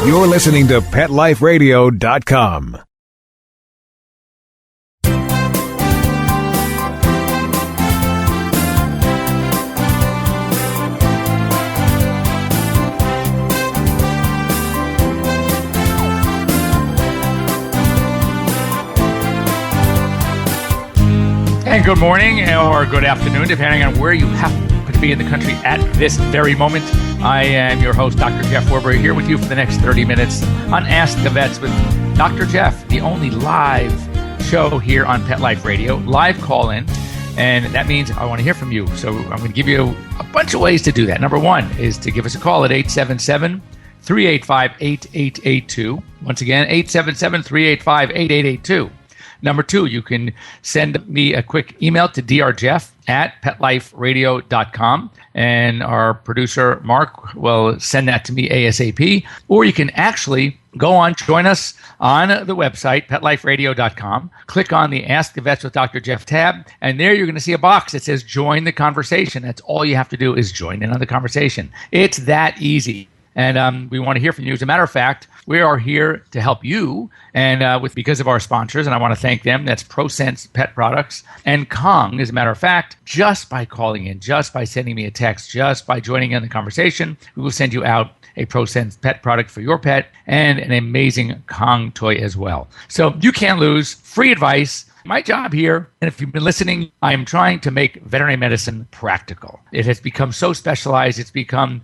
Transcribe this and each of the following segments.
You're listening to PetLifeRadio.com. And good morning or good afternoon, depending on where you happen to be in the country at this very moment. I am your host, Dr. Jeff Werber, here with you for the next 30 minutes on Ask the Vets with Dr. Jeff, the only live show here on Pet Life Radio, live call-in, and that means I want to hear from you. So I'm going to give you a bunch of ways to do that. Number one is to give us a call at 877-385-8882. Once again, 877-385-8882. Number two, you can send me a quick email to drjeff@petliferadio.com, and our producer, Mark, will send that to me ASAP. Or you can actually join us on the website, petliferadio.com. Click on the Ask the Vets with Dr. Jeff tab, and there you're going to see a box that says Join the Conversation. That's all you have to do is join in on the conversation. It's that easy. And we want to hear from you. As a matter of fact, we are here to help you, and because of our sponsors, and I want to thank them. That's Prosense Pet Products and Kong. As a matter of fact, just by calling in, just by sending me a text, just by joining in the conversation, we will send you out a Prosense pet product for your pet and an amazing Kong toy as well. So you can't lose. Free advice. My job here, and if you've been listening, I am trying to make veterinary medicine practical. It has become so specialized, it's become,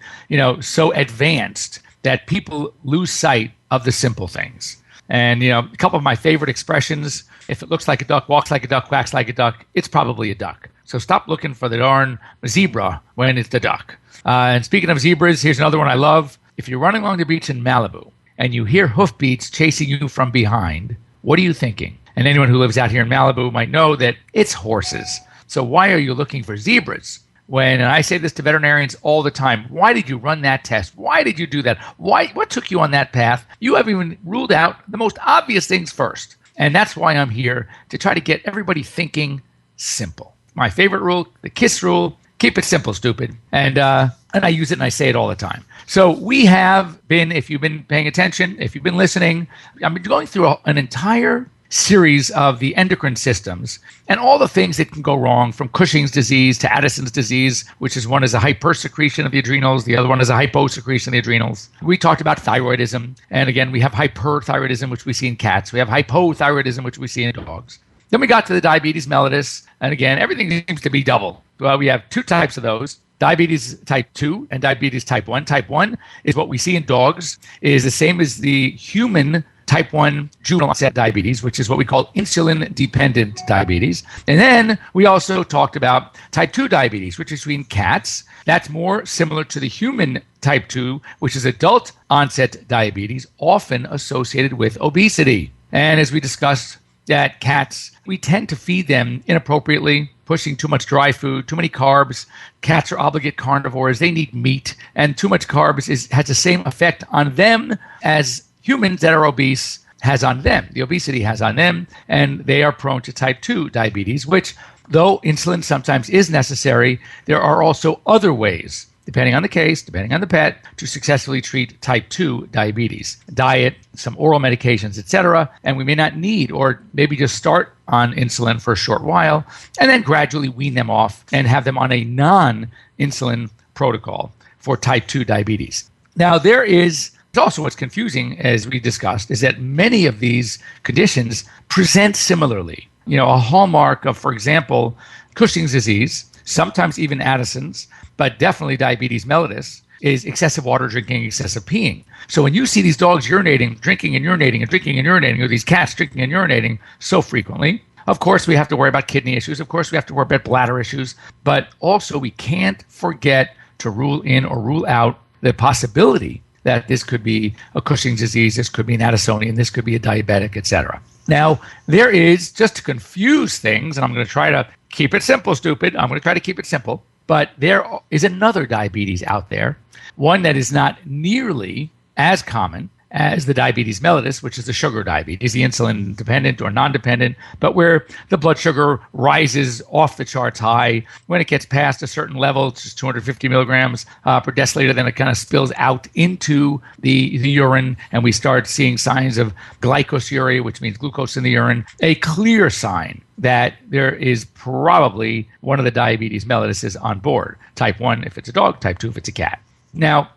so advanced that people lose sight of the simple things. And, a couple of my favorite expressions: if it looks like a duck, walks like a duck, quacks like a duck, it's probably a duck. So stop looking for the darn zebra when it's the duck. And speaking of zebras, here's another one I love. If you're running along the beach in Malibu and you hear hoofbeats chasing you from behind, what are you thinking? And anyone who lives out here in Malibu might know that it's horses. So why are you looking for zebras? And I say this to veterinarians all the time, why did you run that test? Why did you do that? What took you on that path? You haven't even ruled out the most obvious things first. And that's why I'm here, to try to get everybody thinking simple. My favorite rule, the KISS rule: keep it simple, stupid. And I use it and I say it all the time. So we have been, if you've been paying attention, if you've been listening, I've been going through an entire series of the endocrine systems and all the things that can go wrong, from Cushing's disease to Addison's disease, which is one is a hypersecretion of the adrenals, the other one is a hyposecretion of the adrenals. We talked about thyroidism, and again, we have hyperthyroidism, which we see in cats. We have hypothyroidism, which we see in dogs. Then we got to the diabetes mellitus, and again, everything seems to be double. Well, we have two types of those: diabetes type 2 and diabetes type 1. Type 1 is what we see in dogs, is the same as the human type 1 juvenile onset diabetes, which is what we call insulin-dependent diabetes. And then we also talked about type 2 diabetes, which is between cats. That's more similar to the human type 2, which is adult onset diabetes, often associated with obesity. And as we discussed, that cats, we tend to feed them inappropriately, pushing too much dry food, too many carbs. Cats are obligate carnivores. They need meat, and too much carbs has the same effect on them as humans that are obese has on them. The obesity has on them, and they are prone to type 2 diabetes, which, though insulin sometimes is necessary, there are also other ways, depending on the case, depending on the pet, to successfully treat type 2 diabetes. Diet, some oral medications, etc. And we may not need, or maybe just start on insulin for a short while, and then gradually wean them off and have them on a non-insulin protocol for type 2 diabetes. Now, there's also what's confusing, as we discussed, is that many of these conditions present similarly. A hallmark of, for example, Cushing's disease, sometimes even Addison's, but definitely diabetes mellitus, is excessive water drinking, excessive peeing. So when you see these dogs urinating, drinking and urinating, and drinking and urinating, or these cats drinking and urinating so frequently, of course we have to worry about kidney issues. Of course we have to worry about bladder issues. But also we can't forget to rule in or rule out the possibility that this could be a Cushing's disease, this could be an Addisonian, this could be a diabetic, etc. Now, there is, just to confuse things, and I'm going to try to keep it simple, stupid. I'm going to try to keep it simple. But there is another diabetes out there, one that is not nearly as common as the diabetes mellitus, which is the sugar diabetes, the insulin dependent or non-dependent, but where the blood sugar rises off the charts high. When it gets past a certain level, it's just 250 milligrams per deciliter, then it kind of spills out into the urine, and we start seeing signs of glycosuria, which means glucose in the urine, a clear sign that there is probably one of the diabetes mellitus on board. Type 1 if it's a dog, type 2 if it's a cat. Now,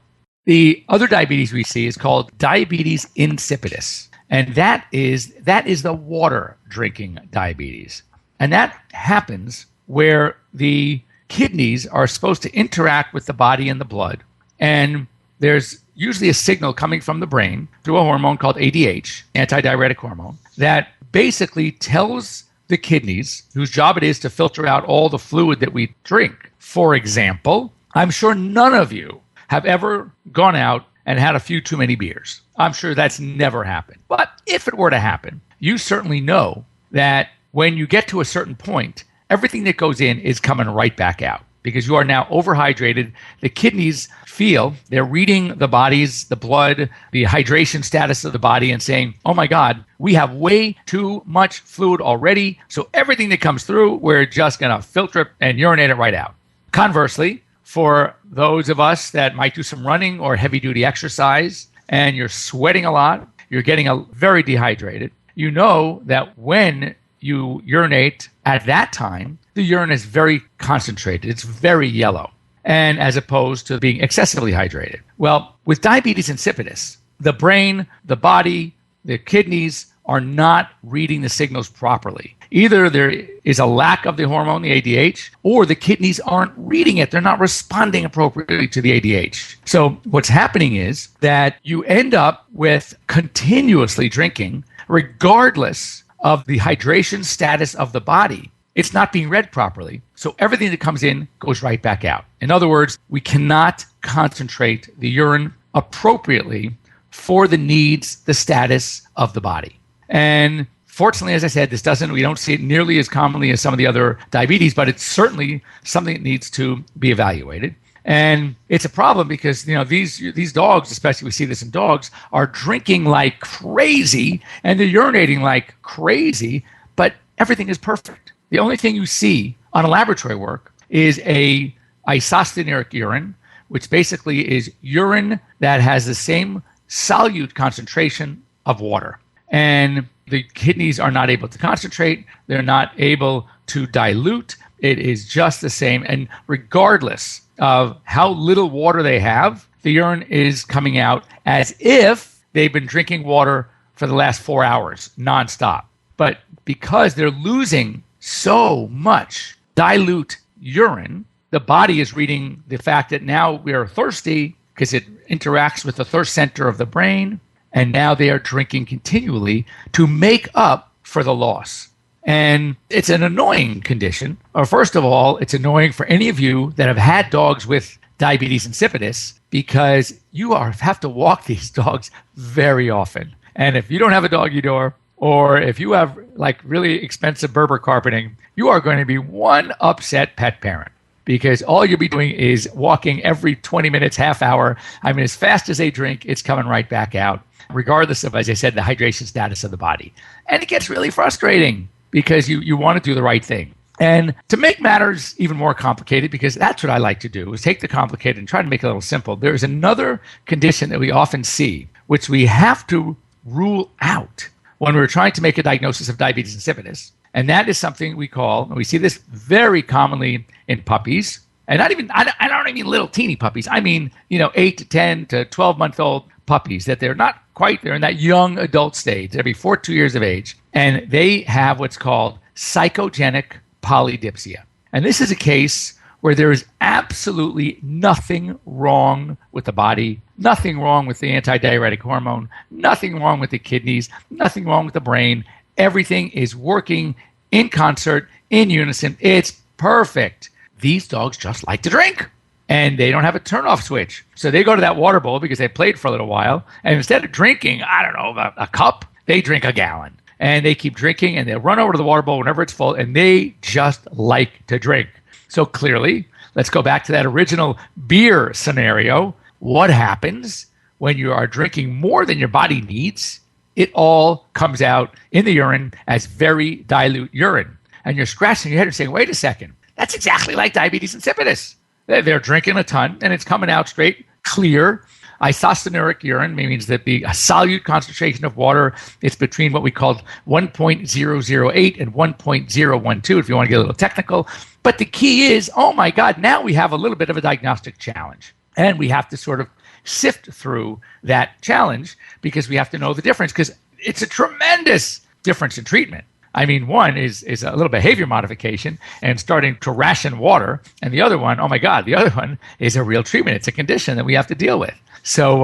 the other diabetes we see is called diabetes insipidus, and that is the water drinking diabetes. And that happens where the kidneys are supposed to interact with the body and the blood, and there's usually a signal coming from the brain through a hormone called ADH, antidiuretic hormone, that basically tells the kidneys, whose job it is to filter out all the fluid that we drink. For example, I'm sure none of you have ever gone out and had a few too many beers. I'm sure that's never happened. But if it were to happen, you certainly know that when you get to a certain point, everything that goes in is coming right back out because you are now overhydrated. The kidneys feel they're reading the the blood, the hydration status of the body and saying, oh my God, we have way too much fluid already. So everything that comes through, we're just going to filter it and urinate it right out. Conversely, for those of us that might do some running or heavy duty exercise and you're sweating a lot, you're getting very dehydrated, you know that when you urinate at that time, the urine is very concentrated. It's very yellow, and as opposed to being excessively hydrated. Well, with diabetes insipidus, the brain, the body, the kidneys are not reading the signals properly. Either there is a lack of the hormone, the ADH, or the kidneys aren't reading it. They're not responding appropriately to the ADH. So what's happening is that you end up with continuously drinking, regardless of the hydration status of the body. It's not being read properly. So everything that comes in goes right back out. In other words, we cannot concentrate the urine appropriately for the needs, the status of the body. And fortunately, as I said, we don't see it nearly as commonly as some of the other diabetes, but it's certainly something that needs to be evaluated. And it's a problem because, these dogs, especially we see this in dogs, are drinking like crazy and they're urinating like crazy, but everything is perfect. The only thing you see on a laboratory work is a isostoneric urine, which basically is urine that has the same solute concentration of water. And the kidneys are not able to concentrate. They're not able to dilute. It is just the same. And regardless of how little water they have, the urine is coming out as if they've been drinking water for the last 4 hours nonstop. But because they're losing so much dilute urine, the body is reading the fact that now we are thirsty because it interacts with the thirst center of the brain. And now they are drinking continually to make up for the loss. And it's an annoying condition. First of all, it's annoying for any of you that have had dogs with diabetes insipidus because you have to walk these dogs very often. And if you don't have a doggy door, or if you have like really expensive Berber carpeting, you are going to be one upset pet parent because all you'll be doing is walking every 20 minutes, half hour. I mean, as fast as they drink, it's coming right back out, regardless of, as I said, the hydration status of the body. And it gets really frustrating because you want to do the right thing. And to make matters even more complicated, because that's what I like to do, is take the complicated and try to make it a little simple. There's another condition that we often see, which we have to rule out when we're trying to make a diagnosis of diabetes insipidus. And that is something we call, and we see this very commonly in puppies, and I don't mean little teeny puppies. I mean, 8 to 10 to 12-month-old puppies that they're in that young adult stage. They'll be 4 to 2 years of age. And they have what's called psychogenic polydipsia. And this is a case where there is absolutely nothing wrong with the body, nothing wrong with the antidiuretic hormone, nothing wrong with the kidneys, nothing wrong with the brain. Everything is working in concert, in unison. It's perfect. These dogs just like to drink. And they don't have a turn-off switch. So they go to that water bowl because they played for a little while. And instead of drinking, a cup, they drink a gallon. And they keep drinking and they run over to the water bowl whenever it's full. And they just like to drink. So clearly, let's go back to that original beer scenario. What happens when you are drinking more than your body needs, it all comes out in the urine as very dilute urine. And you're scratching your head and saying, wait a second, that's exactly like diabetes insipidus. They're drinking a ton and it's coming out straight, clear. Isostonuric urine means that the solute concentration of water is between what we call 1.008 and 1.012, if you want to get a little technical. But the key is, oh my God, now we have a little bit of a diagnostic challenge. And we have to sort of sift through that challenge because we have to know the difference, because it's a tremendous difference in treatment. I mean, one is a little behavior modification and starting to ration water. And the other one, oh my God, the other one is a real treatment. It's a condition that we have to deal with. So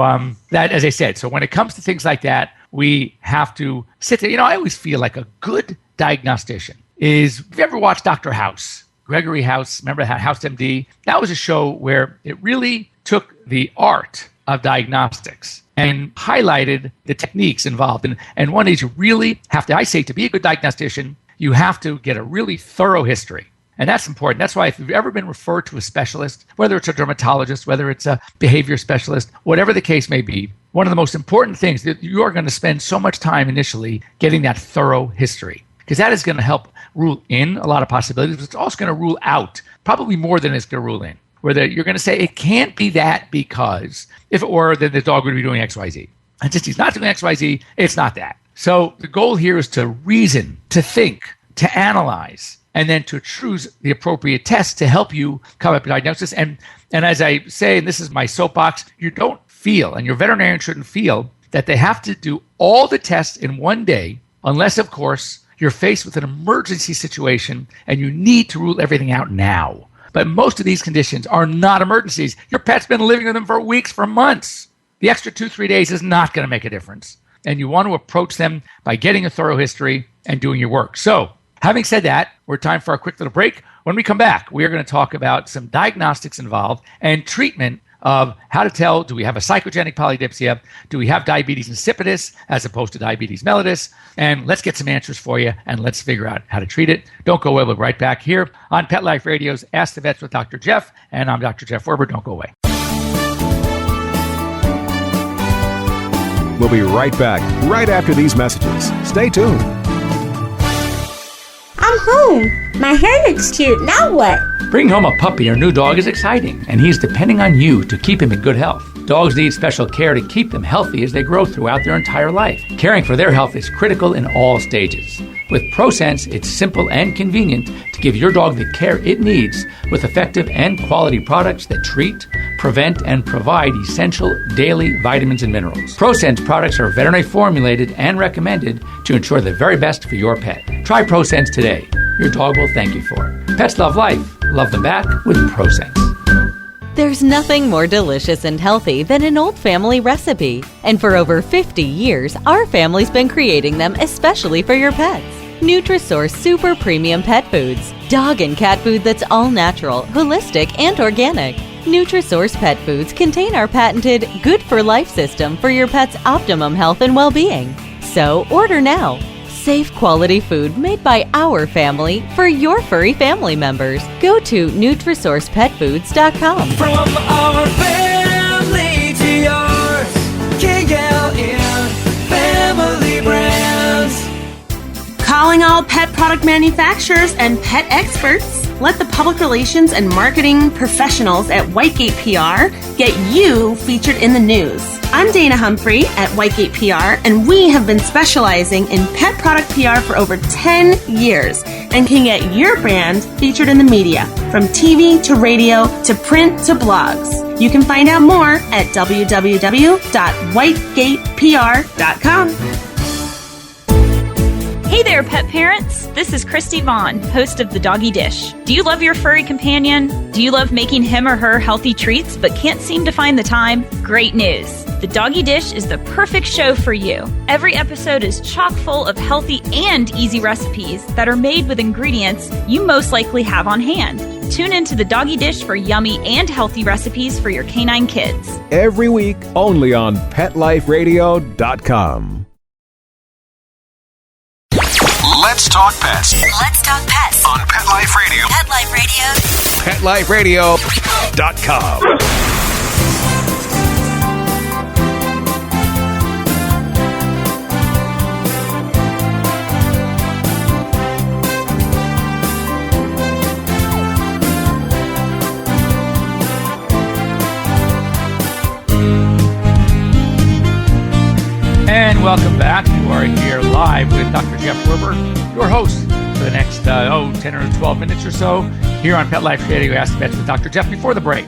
that, as I said, so when it comes to things like that, we have to sit there. I always feel like a good diagnostician is, if you ever watched Dr. House, Gregory House, remember House MD? That was a show where it really took the art of diagnostics and highlighted the techniques involved. And one is you really have to, I say, to be a good diagnostician, you have to get a really thorough history. And that's important. That's why if you've ever been referred to a specialist, whether it's a dermatologist, whether it's a behavior specialist, whatever the case may be, one of the most important things that you are going to spend so much time initially getting that thorough history, because that is going to help rule in a lot of possibilities, but it's also going to rule out probably more than it's going to rule in. Where you're going to say, it can't be that because if it were, then the dog would be doing XYZ. And since he's not doing XYZ, it's not that. So the goal here is to reason, to think, to analyze, and then to choose the appropriate test to help you come up with a diagnosis. And as I say, and this is my soapbox, you don't feel, and your veterinarian shouldn't feel, that they have to do all the tests in one day, unless, of course, you're faced with an emergency situation and you need to rule everything out now. But most of these conditions are not emergencies. Your pet's been living with them for weeks, for months. The extra 2-3 days is not going to make a difference. And you want to approach them by getting a thorough history and doing your work. So, having said that, we're time for a quick little break. When we come back, we are going to talk about some diagnostics involved and treatment of how to tell, do we have a psychogenic polydipsia? Do we have diabetes insipidus as opposed to diabetes mellitus? And let's get some answers for you and let's figure out how to treat it. Don't go away. We'll be right back here on Pet Life Radio's Ask the Vets with Dr. Jeff. And I'm Dr. Jeff Werber. Don't go away. We'll be right back right after these messages. Stay tuned. I'm home. My hair looks cute. Now what? Bringing home a puppy or new dog is exciting, and he's depending on you to keep him in good health. Dogs need special care to keep them healthy as they grow throughout their entire life. Caring for their health is critical in all stages. With Prosense, it's simple and convenient to give your dog the care it needs with effective and quality products that treat, prevent, and provide essential daily vitamins and minerals. Prosense products are veterinary formulated and recommended to ensure the very best for your pet. Try Prosense today. Your dog will thank you for it. Pets love life. Love them back with Prosense. There's nothing more delicious and healthy than an old family recipe. And for over 50 years, our family's been creating them especially for your pets. Nutrisource Super Premium Pet Foods. Dog and cat food that's all natural, holistic, and organic. Nutrisource Pet Foods contain our patented Good for Life system for your pet's optimum health and well-being. So order now. Safe quality food made by our family for your furry family members. Go to NutrisourcePetFoods.com. From our family to yours, KLN Family Brands. Calling all pet product manufacturers and pet experts. Let the public relations and marketing professionals at Whitegate PR get you featured in the news. I'm Dana Humphrey at Whitegate PR, and we have been specializing in pet product PR for over 10 years and can get your brand featured in the media, from TV to radio to print to blogs. You can find out more at www.whitegatepr.com. Hey there, pet parents. This is Christy Vaughn, host of The Doggy Dish. Do you love your furry companion? Do you love making him or her healthy treats but can't seem to find the time? Great news. The Doggy Dish is the perfect show for you. Every episode is chock full of healthy and easy recipes that are made with ingredients you most likely have on hand. Tune into The Doggy Dish for yummy and healthy recipes for your canine kids. Every week, only on PetLifeRadio.com. Let's talk pets. Let's talk pets On Pet Life Radio. Pet Life Radio. PetLifeRadio.com. welcome back. You are here live with Dr. Jeff Werber, your host for the next 10 or 12 minutes or so here on Pet Life Radio Ask the Vets with Dr. Jeff. Before the break,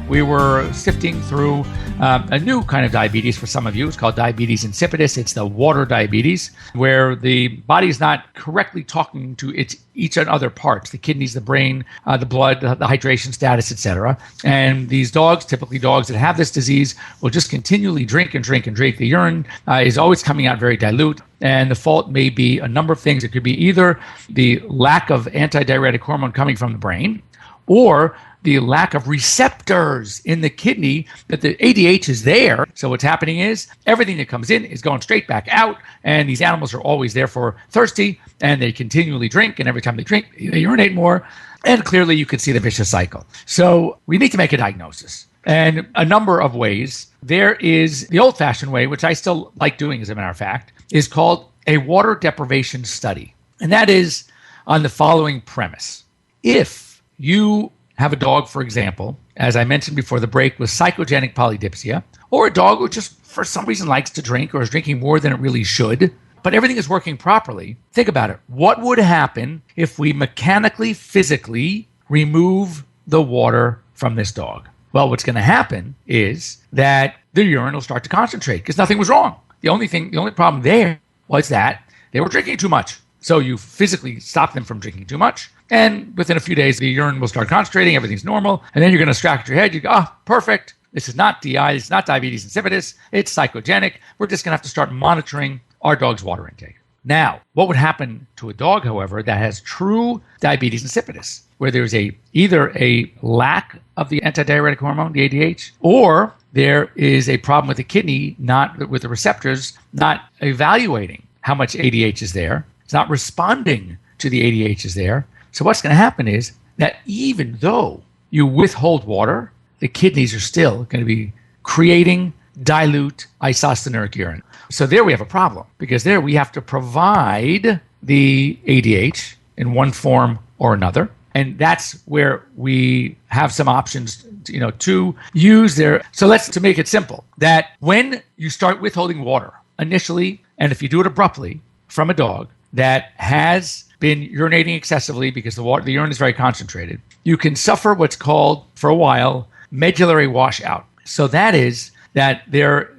we were sifting through a new kind of diabetes for some of you. It's called diabetes insipidus. It's the water diabetes, where the body is not correctly talking to each other parts, the kidneys, the brain, the blood, the hydration status, etc. And these dogs, typically dogs that have this disease, will just continually drink and drink and drink. The urine is always coming out very dilute. And the fault may be a number of things. It could be either the lack of antidiuretic hormone coming from the brain, or the lack of receptors in the kidney that the ADH is there. So what's happening is everything that comes in is going straight back out, and these animals are always therefore thirsty, and they continually drink, and every time they drink, they urinate more, and clearly you can see the vicious cycle. So we need to make a diagnosis. And a number of ways. There is the old-fashioned way, which I still like doing as a matter of fact, is called a water deprivation study. And that is on the following premise. If you have a dog, for example, as I mentioned before the break, with psychogenic polydipsia, or a dog who just for some reason likes to drink or is drinking more than it really should, but everything is working properly, think about it. What would happen if we mechanically, physically remove the water from this dog? Well, what's going to happen is that the urine will start to concentrate because nothing was wrong. The only problem there was that they were drinking too much. So you physically stop them from drinking too much, and within a few days, the urine will start concentrating, everything's normal, and then you're going to scratch your head. You go, perfect. This is not DI, it's not diabetes insipidus, it's psychogenic. We're just going to have to start monitoring our dog's water intake. Now, what would happen to a dog, however, that has true diabetes insipidus, where there's either a lack of the antidiuretic hormone, the ADH, or there is a problem with the kidney, not with the receptors, not evaluating how much ADH is there. It's not responding to the ADH is there. So what's going to happen is that even though you withhold water, the kidneys are still going to be creating dilute isostenuric urine. So there we have a problem, because there we have to provide the ADH in one form or another. And that's where we have some options, to use there. So to make it simple, that when you start withholding water initially, and if you do it abruptly from a dog that has been urinating excessively because the urine is very concentrated, you can suffer what's called, for a while, medullary washout. So that is that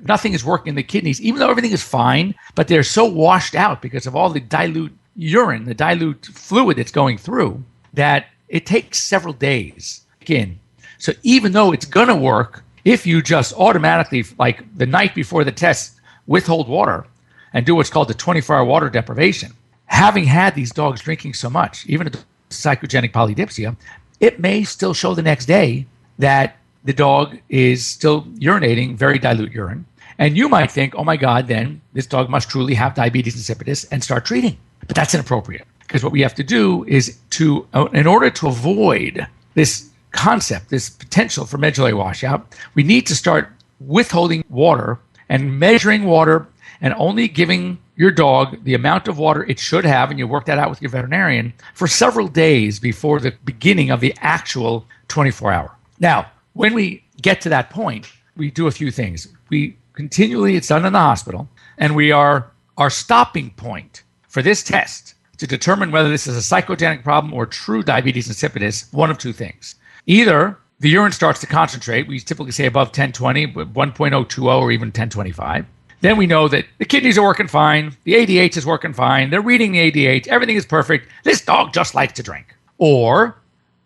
nothing is working in the kidneys, even though everything is fine, but they're so washed out because of all the dilute urine, the dilute fluid that's going through, that it takes several days again. So even though it's going to work, if you just automatically, like the night before the test, withhold water and do what's called the 24-hour water deprivation, having had these dogs drinking so much, even with psychogenic polydipsia, it may still show the next day that the dog is still urinating very dilute urine. And you might think, oh my God, then this dog must truly have diabetes insipidus, and start treating. But that's inappropriate, because what we have to do is in order to avoid this concept, this potential for medullary washout, we need to start withholding water and measuring water and only giving your dog the amount of water it should have, and you work that out with your veterinarian, for several days before the beginning of the actual 24-hour. Now, when we get to that point, we do a few things. It's done in the hospital, and our stopping point for this test to determine whether this is a psychogenic problem or true diabetes insipidus, one of two things. Either the urine starts to concentrate, we typically say above 1020, 1.020 or even 1025. Then we know that the kidneys are working fine, the ADH is working fine, they're reading the ADH, everything is perfect, this dog just likes to drink. Or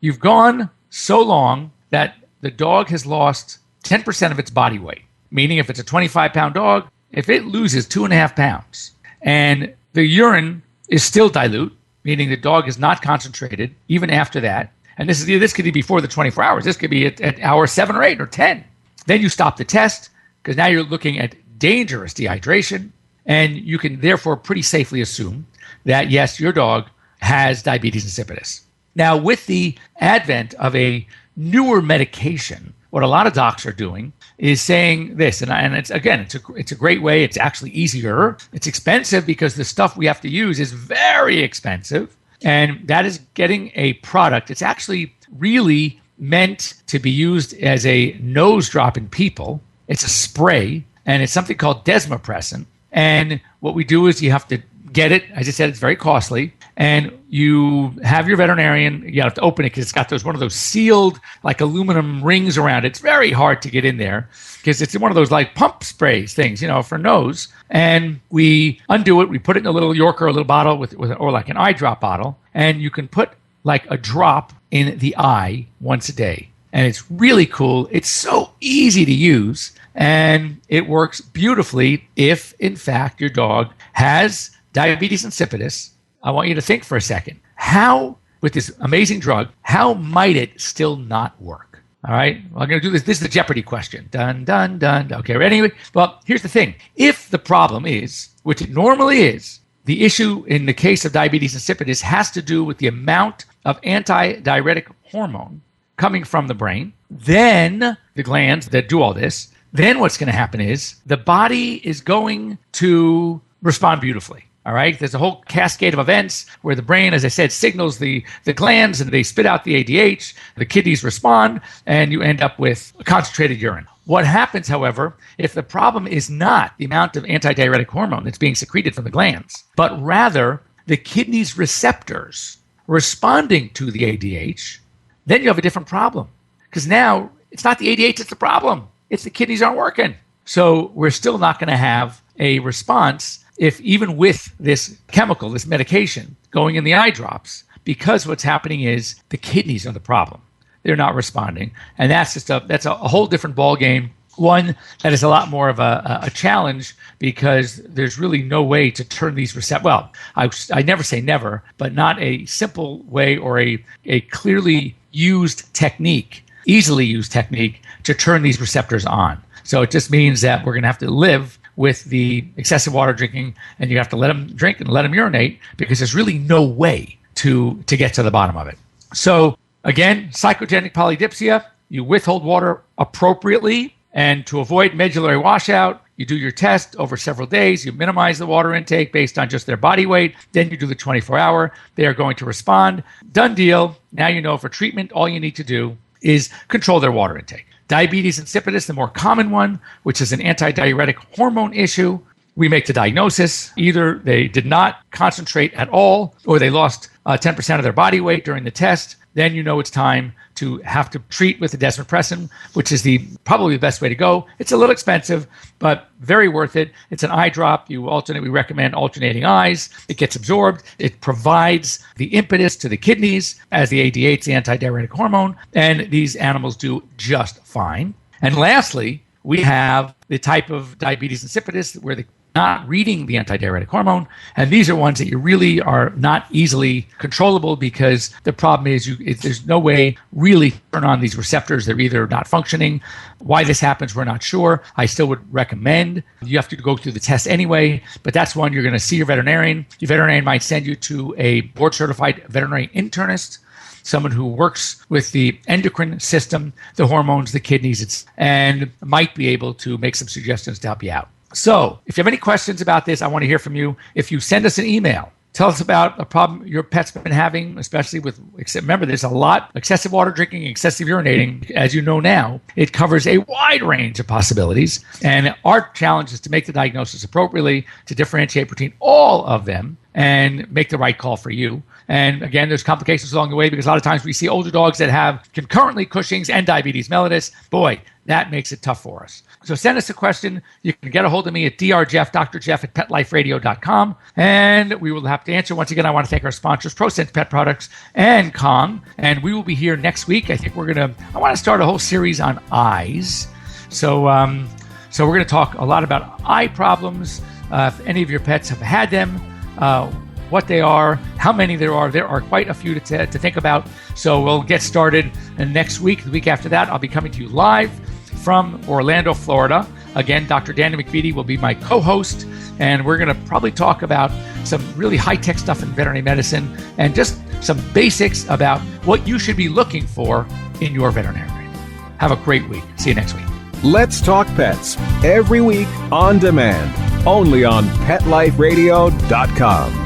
you've gone so long that the dog has lost 10% of its body weight, meaning if it's a 25-pound dog, if it loses 2.5 pounds and the urine is still dilute, meaning the dog is not concentrated even after that, and this could be before the 24 hours, this could be at hour 7 or 8 or 10, then you stop the test, because now you're looking at dangerous dehydration, and you can therefore pretty safely assume that, yes, your dog has diabetes insipidus. Now, with the advent of a newer medication, what a lot of docs are doing is saying this, and it's a great way. It's actually easier. It's expensive because the stuff we have to use is very expensive, and that is getting a product. It's actually really meant to be used as a nose drop in people. It's a spray, and it's something called desmopressin. And what we do is you have to get it. As I said, it's very costly. And you have your veterinarian, you have to open it because it's got one of those sealed like aluminum rings around it. It's very hard to get in there because it's one of those like pump sprays things, for nose. And we undo it. We put it in a little Yorker, a little bottle with or like an eye drop bottle. And you can put like a drop in the eye once a day. And it's really cool. It's so easy to use. And it works beautifully if, in fact, your dog has diabetes insipidus. I want you to think for a second. How, with this amazing drug, how might it still not work? All right? Well, I'm going to do this. This is the Jeopardy question. Dun, dun, dun. Okay, ready? Well, here's the thing. If the problem is, which it normally is, the issue in the case of diabetes insipidus has to do with the amount of antidiuretic hormone coming from the brain, then the glands that do all this, then what's going to happen is the body is going to respond beautifully. All right. There's a whole cascade of events where the brain, as I said, signals the glands and they spit out the ADH. The kidneys respond and you end up with concentrated urine. What happens, however, if the problem is not the amount of antidiuretic hormone that's being secreted from the glands, but rather the kidneys' receptors responding to the ADH, then you have a different problem. Because now it's not the ADH that's the problem. It's the kidneys aren't working. So we're still not going to have a response if even with this chemical, this medication going in the eye drops, because what's happening is the kidneys are the problem. They're not responding. And that's a whole different ballgame. One that is a lot more of a challenge because there's really no way to turn these receptors. Well, I never say never, but not a simple way or a clearly used technique, easily used technique to turn these receptors on. So it just means that we're going to have to live with the excessive water drinking, and you have to let them drink and let them urinate because there's really no way to get to the bottom of it. So again, psychogenic polydipsia, you withhold water appropriately, and to avoid medullary washout, you do your test over several days. You minimize the water intake based on just their body weight. Then you do the 24-hour. They are going to respond. Done deal. Now you know for treatment, all you need to do is control their water intake. Diabetes insipidus, the more common one, which is an antidiuretic hormone issue. We make the diagnosis. Either they did not concentrate at all or they lost 10% of their body weight during the test. Then you know it's time to have to treat with the desmopressin, which is probably the best way to go. It's a little expensive, but very worth it. It's an eye drop. We recommend alternating eyes. It gets absorbed. It provides the impetus to the kidneys as the ADH, the antidiuretic hormone, and these animals do just fine. And lastly, we have the type of diabetes insipidus where the not reading the antidiuretic hormone. And these are ones that you really are not easily controllable because the problem is there's no way really to turn on these receptors. They're either not functioning. Why this happens, we're not sure. I still would recommend you have to go through the test anyway, but that's one you're going to see your veterinarian. Your veterinarian might send you to a board-certified veterinary internist, someone who works with the endocrine system, the hormones, the kidneys, and might be able to make some suggestions to help you out. So if you have any questions about this, I want to hear from you. If you send us an email, tell us about a problem your pet's been having, especially remember, there's a lot, excessive water drinking, excessive urinating. As you know now, it covers a wide range of possibilities. And our challenge is to make the diagnosis appropriately, to differentiate between all of them and make the right call for you. And again, there's complications along the way because a lot of times we see older dogs that have concurrently Cushing's and diabetes mellitus. Boy, that makes it tough for us. So send us a question. You can get a hold of me at drjeff@PetLifeRadio.com, and we will have to answer. Once again, I want to thank our sponsors, Prosense Pet Products and Kong, and we will be here next week. I think I want to start a whole series on eyes. So we're going to talk a lot about eye problems. If any of your pets have had them, what they are, how many there are. There are quite a few to think about. So we'll get started next week. The week after that, I'll be coming to you live from Orlando, Florida. Again, Dr. Daniel McVitie will be my co-host, and we're going to probably talk about some really high-tech stuff in veterinary medicine and just some basics about what you should be looking for in your veterinarian. Have a great week. See you next week. Let's Talk Pets, every week on demand, only on PetLifeRadio.com.